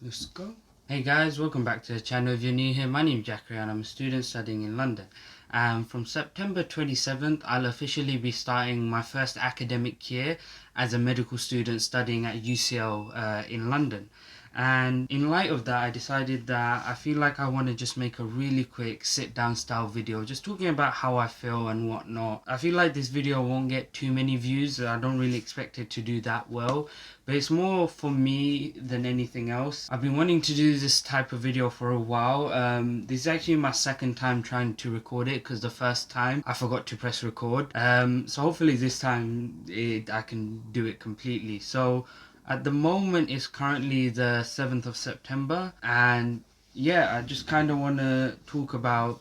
Let's go. Hey guys, welcome back to the channel. If you're new here, my name is Jackery and I'm a student studying in London. And from September 27th, I'll officially be starting my first academic year as a medical student studying at UCL in London. And in light of that, I decided that I feel like I want to just make a really quick sit-down style video, just talking about how I feel and whatnot. I feel like this video won't get too many views. I don't really expect it to do that well, but it's more for me than anything else. I've been wanting to do this type of video for a while. This is actually my second time trying to record it because the first time I forgot to press record. So hopefully this time I can do it completely. So at the moment it's currently the 7th of September, and yeah, I just kind of want to talk about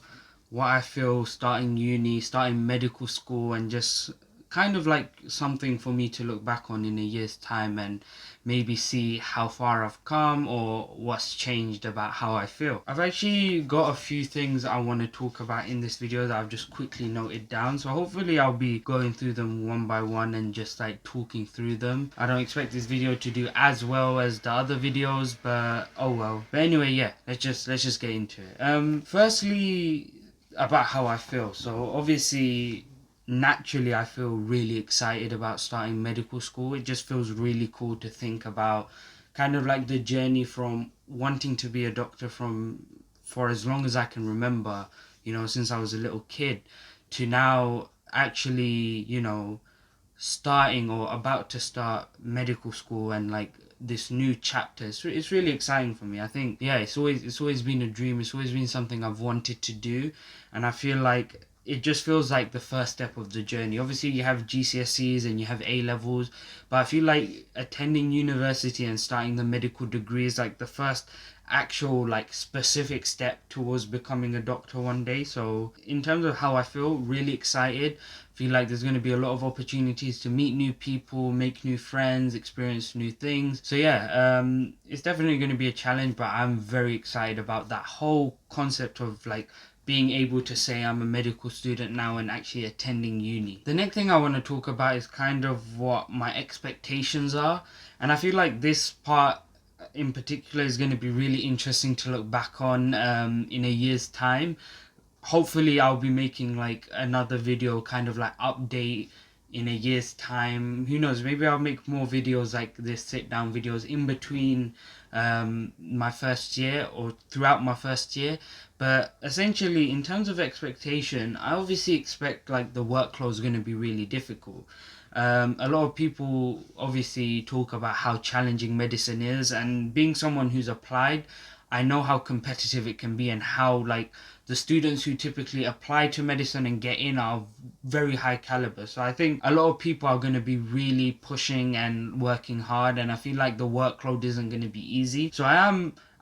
what I feel starting uni, starting medical school, and just kind of like something for me to look back on in a year's time and maybe see how far I've come or what's changed about how I feel. I've actually got a few things I want to talk about in this video that I've just quickly noted down, so hopefully I'll be going through them one by one and just like talking through them. I don't expect this video to do as well as the other videos, but oh well. But anyway, yeah, let's just get into it. Firstly, about how I feel. So obviously, naturally I feel really excited about starting medical school. It just feels really cool to think about kind of like the journey from wanting to be a doctor from for as long as I can remember, since I was a little kid, to now actually, starting or about to start medical school and like this new chapter. It's really exciting for me. I think, yeah, it's always been a dream. It's always been something I've wanted to do, and I feel like it just feels like the first step of the journey. Obviously you have GCSEs and you have A levels, but I feel like attending university and starting the medical degree is like the first actual like specific step towards becoming a doctor one day. So in terms of how I feel, really excited. Feel like there's going to be a lot of opportunities to meet new people, make new friends, experience new things. So yeah, it's definitely going to be a challenge, but I'm very excited about that whole concept of like being able to say I'm a medical student now and actually attending uni. The next thing I want to talk about is kind of what my expectations are, and I feel like this part in particular is going to be really interesting to look back on in a year's time. Hopefully I'll be making like another video kind of like update in a year's time. Who knows, maybe I'll make more videos like this, sit down videos in between my first year or throughout my first year. But essentially in terms of expectation, I obviously expect like the workload is going to be really difficult. A lot of people obviously talk about how challenging medicine is, and being someone who's applied, I know how competitive it can be and how like the students who typically apply to medicine and get in are very high caliber. So I think a lot of people are going to be really pushing and working hard, and I feel like the workload isn't going to be easy. So I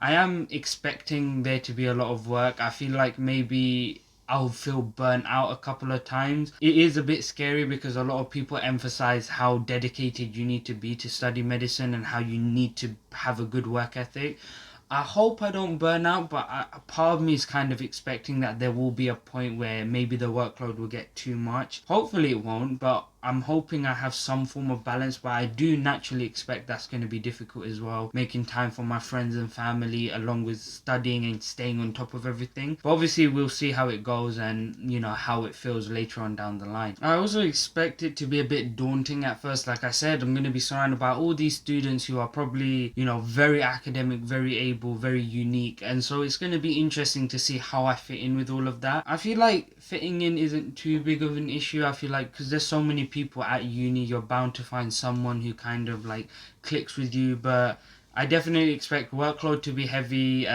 am expecting there to be a lot of work. I feel like maybe I'll feel burnt out a couple of times. It is a bit scary because a lot of people emphasize how dedicated you need to be to study medicine and how you need to have a good work ethic. I hope I don't burn out, but a part of me is kind of expecting that there will be a point where maybe the workload will get too much. Hopefully it won't, but I'm hoping I have some form of balance, but I do naturally expect that's going to be difficult as well, making time for my friends and family along with studying and staying on top of everything. But obviously we'll see how it goes and how it feels later on down the line. I also expect it to be a bit daunting at first. Like I said, I'm going to be surrounded by all these students who are probably very academic, very able, very unique, and so it's going to be interesting to see how I fit in with all of that. I feel like fitting in isn't too big of an issue. I feel like because there's so many people at uni, you're bound to find someone who kind of like clicks with you. But I definitely expect workload to be heavy.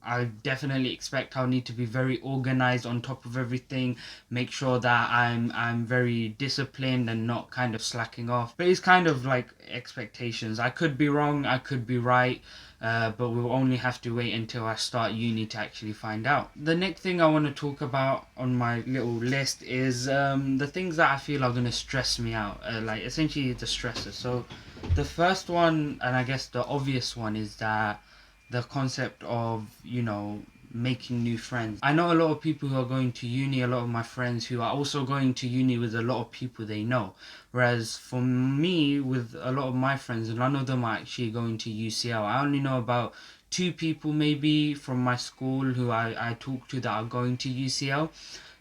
I definitely expect I'll need to be very organized on top of everything, make sure that I'm very disciplined and not kind of slacking off. But it's kind of like expectations. I could be wrong, I could be right, but we'll only have to wait until I start uni to actually find out. The next thing I want to talk about on my little list is the things that I feel are going to stress me out, like essentially the stressors. So the first one, and I guess the obvious one, is that the concept of making new friends. I know a lot of people who are going to uni, a lot of my friends who are also going to uni with a lot of people they know. Whereas for me, with a lot of my friends, none of them are actually going to UCL. I only know about 2 people maybe from my school who I talk to that are going to UCL,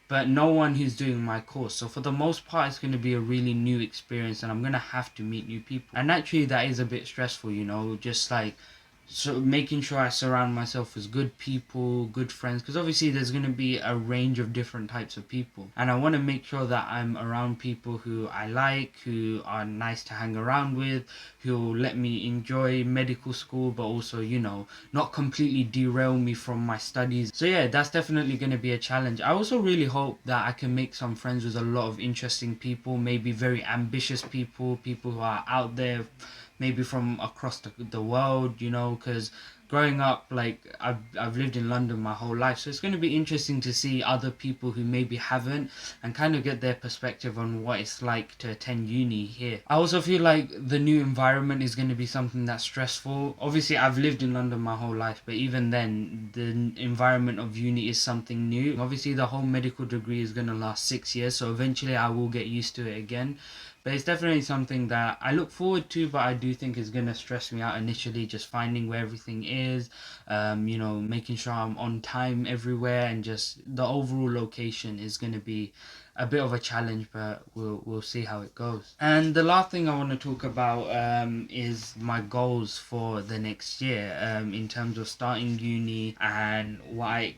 but no one who's doing my course. So for the most part, it's going to be a really new experience, and I'm going to have to meet new people. And naturally, that is a bit stressful, just like, so making sure I surround myself with good people, good friends, because obviously there's going to be a range of different types of people, and I want to make sure that I'm around people who I like, who are nice to hang around with, who will let me enjoy medical school, but also, not completely derail me from my studies. So yeah, that's definitely going to be a challenge. I also really hope that I can make some friends with a lot of interesting people, maybe very ambitious people who are out there, maybe from across the world, because growing up, like, I've lived in London my whole life, so it's going to be interesting to see other people who maybe haven't, and kind of get their perspective on what it's like to attend uni here. I also feel like the new environment is going to be something that's stressful. Obviously, I've lived in London my whole life, but even then, the environment of uni is something new. Obviously, the whole medical degree is going to last 6 years, so eventually I will get used to it again. But it's definitely something that I look forward to, but I do think is going to stress me out initially, just finding where everything is, making sure I'm on time everywhere, and just the overall location is going to be a bit of a challenge, but we'll see how it goes. And the last thing I want to talk about is my goals for the next year, in terms of starting uni and what I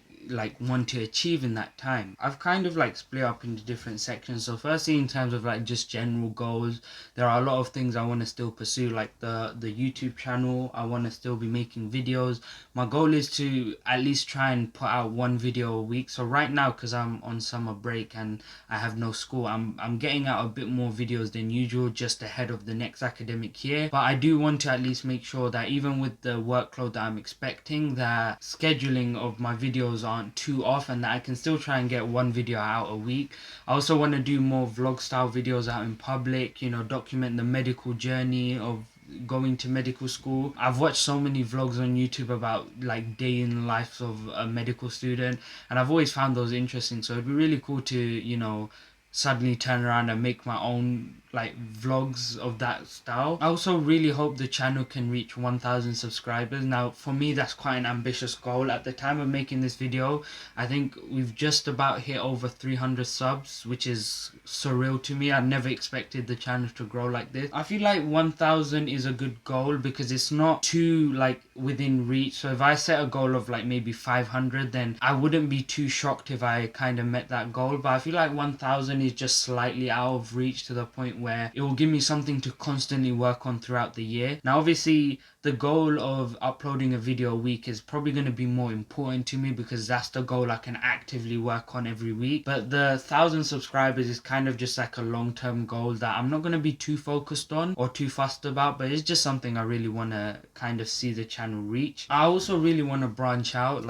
want to achieve in that time. I've kind of split up into different sections. So firstly, in terms of just general goals, there are a lot of things I want to still pursue, like the YouTube channel. I want to still be making videos. My goal is to at least try and put out 1 video a week. So right now, because I'm on summer break and I have no school, I'm getting out a bit more videos than usual, just ahead of the next academic year. But I do want to at least make sure that even with the workload that I'm expecting, that scheduling of my videos aren't too off, and that I can still try and get 1 video out a week. I also want to do more vlog style videos out in public, document the medical journey of going to medical school. I've watched so many vlogs on YouTube about day in the life of a medical student, and I've always found those interesting. So it'd be really cool to suddenly turn around and make my own vlogs of that style. I also really hope the channel can reach 1,000 subscribers. Now for me, that's quite an ambitious goal. At the time of making this video, I think we've just about hit over 300 subs, which is surreal to me. I never expected the channel to grow like this. I feel like 1,000 is a good goal because it's not too within reach. So if I set a goal of maybe 500, then I wouldn't be too shocked if I kind of met that goal. But I feel like 1,000 is just slightly out of reach, to the point where it will give me something to constantly work on throughout the year. Now obviously the goal of uploading a video a week is probably going to be more important to me, because that's the goal I can actively work on every week. But the 1,000 subscribers is kind of just a long-term goal that I'm not going to be too focused on or too fussed about, but it's just something I really want to kind of see the channel reach. I also really want to branch out.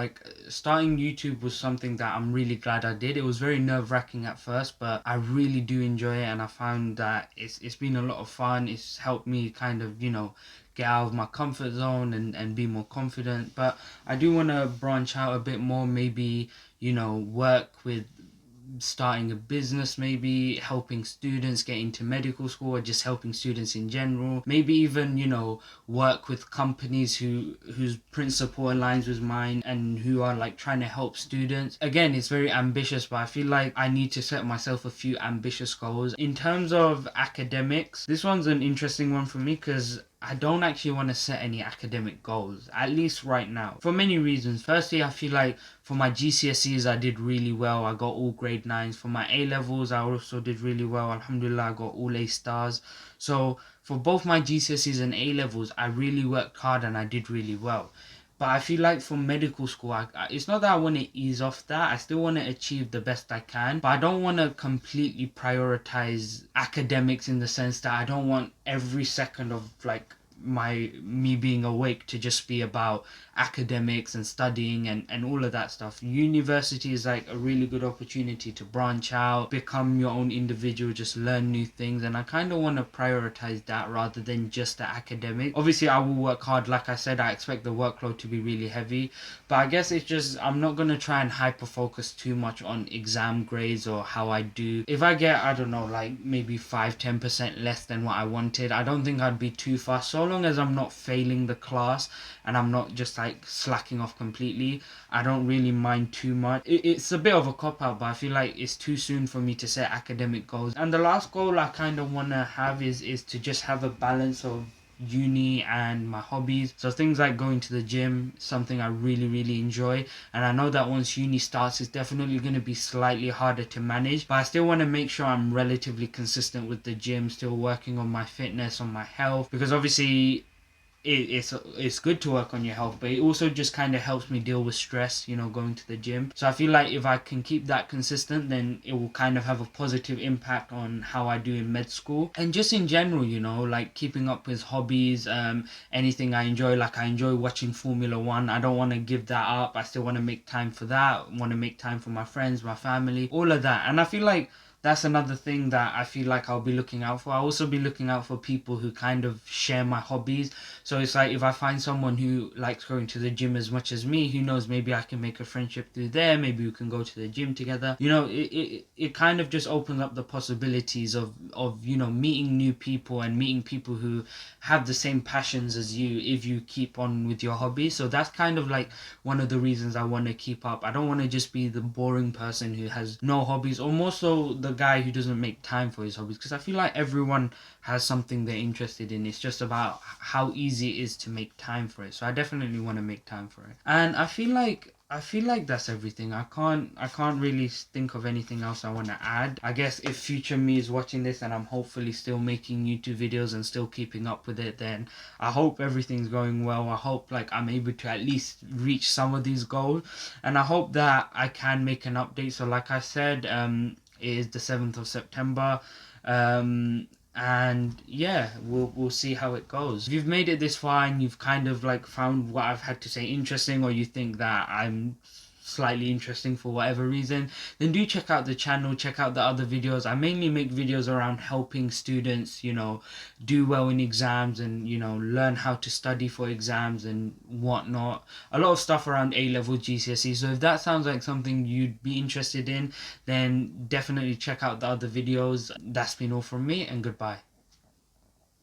Starting YouTube was something that I'm really glad I did. It was very nerve-wracking at first, but I really do enjoy it, and I found that it's been a lot of fun. It's helped me kind of get out of my comfort zone and be more confident. But I do want to branch out a bit more, maybe work with starting a business, maybe helping students get into medical school, or just helping students in general. Maybe even work with companies whose principle aligns with mine, and who are trying to help students. Again, it's very ambitious, but I feel like I need to set myself a few ambitious goals. In terms of academics, this one's an interesting one for me, because I don't actually want to set any academic goals, at least right now, for many reasons. Firstly, I feel like for my GCSEs, I did really well. I got all grade 9s. For my A-levels, I also did really well. Alhamdulillah, I got all A stars. So for both my GCSEs and A-levels, I really worked hard and I did really well. But I feel like for medical school, it's not that I want to ease off that. I still want to achieve the best I can. But I don't want to completely prioritize academics, in the sense that I don't want every second of me being awake to just be about academics and studying and all of that stuff. University is like a really good opportunity to branch out, become your own individual, just learn new things, and I kind of want to prioritize that rather than just the academic. Obviously I will work hard, like I said, I expect the workload to be really heavy, but I guess it's just I'm not going to try and hyper focus too much on exam grades or how I do. If I get, I don't know, like maybe 5-10% less than what I wanted, I don't think I'd be too fast, so long as I'm not failing the class and I'm not just like slacking off completely. I don't really mind too much. It's a bit of a cop out, but I feel like it's too soon for me to set academic goals. And the last goal I kind of want to have is to just have a balance of uni and my hobbies. So things like going to the gym, something I really enjoy, and I know that once uni starts it's definitely going to be slightly harder to manage, but I still want to make sure I'm relatively consistent with the gym, still working on my fitness, on my health, because obviously it's good to work on your health, but it also just kind of helps me deal with stress, going to the gym. So I feel like if I can keep that consistent, then it will kind of have a positive impact on how I do in med school. And just in general, like keeping up with hobbies, anything I enjoy. Like I enjoy watching Formula One. I don't want to give that up. I still want to make time for that. Want to make time for my friends, my family, all of that. And I feel like that's another thing that I feel like I'll be looking out for. I'll also be looking out for people who kind of share my hobbies. So it's like if I find someone who likes going to the gym as much as me, who knows, maybe I can make a friendship through there. Maybe we can go to the gym together. It kind of just opens up the possibilities of meeting new people and meeting people who have the same passions as you if you keep on with your hobby. So that's kind of like one of the reasons I want to keep up. I don't want to just be the boring person who has no hobbies, or more so the guy who doesn't make time for his hobbies, because I feel like everyone has something they're interested in. It's just about how easy it is to make time for it. So I definitely want to make time for it. And I feel like that's everything. I can't really think of anything else I want to add. I guess if future me is watching this and I'm hopefully still making YouTube videos and still keeping up with it, then I hope everything's going well. I hope like I'm able to at least reach some of these goals, and I hope that I can make an update. So like I said, it is the 7th of September. And yeah, we'll see how it goes. If you've made it this far and you've kind of like found what I've had to say interesting, or you think that I'm slightly interesting for whatever reason, then do check out the channel, check out the other videos. I mainly make videos around helping students do well in exams and learn how to study for exams and whatnot. A lot of stuff around A-level GCSEs. So if that sounds like something you'd be interested in, then definitely check out the other videos. That's been all from me, and goodbye.